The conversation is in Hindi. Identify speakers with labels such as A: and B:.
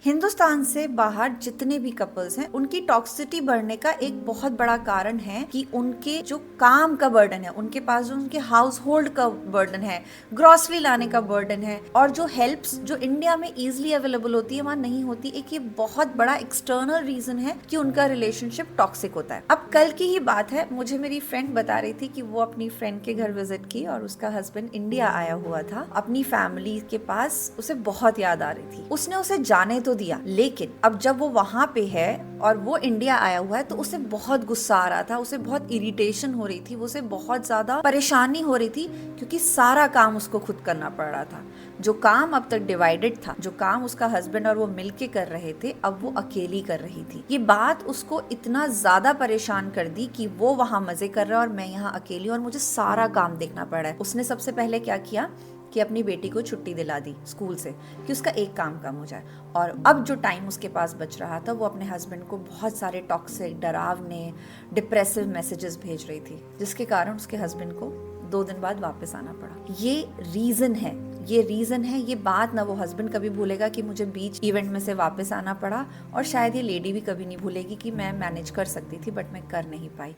A: हिंदुस्तान से बाहर जितने भी कपल्स हैं उनकी टॉक्सिसिटी बढ़ने का एक बहुत बड़ा कारण है कि उनके जो काम का बर्डन है, उनके पास जो उनके हाउस होल्ड का बर्डन है, ग्रोसरी लाने का बर्डन है, और जो हेल्प्स जो इंडिया में इजीली अवेलेबल होती है वहाँ नहीं होती। एक ये बहुत बड़ा एक्सटर्नल रीजन है कि उनका रिलेशनशिप टॉक्सिक होता है। अब कल की ही बात है, मुझे मेरी फ्रेंड बता रही थी कि वो अपनी फ्रेंड के घर विजिट की और उसका हस्बैंड इंडिया आया हुआ था अपनी फैमिली के पास। उसे बहुत याद आ रही थी। उसने उसे जाने तो दिया, लेकिन अब जब वो वहां पे है और वो इंडिया आया हुआ है तो उसे बहुत गुस्सा आ रहा था, उसे बहुत इरिटेशन हो रही थी, उसे बहुत ज्यादा परेशानी हो रही थी क्योंकि सारा काम उसको खुद करना पड़ रहा था। जो काम अब तक डिवाइडेड था, जो काम उसका हस्बैंड और वो मिलके कर रहे थे, अब वो अकेली कर रही थी। ये बात उसको इतना ज्यादा परेशान कर दी कि वो वहां मजे कर रहा है और मैं यहाँ अकेली और मुझे सारा काम देखना पड़ रहा है। उसने सबसे पहले क्या किया कि अपनी बेटी को छुट्टी दिला दी स्कूल से कि उसका एक काम कम हो जाए, और अब जो टाइम उसके पास बच रहा था वो अपने हस्बैंड को बहुत सारे टॉक्सिक, डरावने, डिप्रेसिव मैसेजेस भेज रही थी, जिसके कारण उसके हस्बैंड को 2 दिन बाद वापस आना पड़ा। ये रीजन है, ये बात ना वो हस्बैंड कभी भूलेगा कि मुझे बीच इवेंट में से वापस आना पड़ा, और शायद ये लेडी भी कभी नहीं भूलेगी कि मैं मैनेज कर सकती थी बट मैं कर नहीं पाई।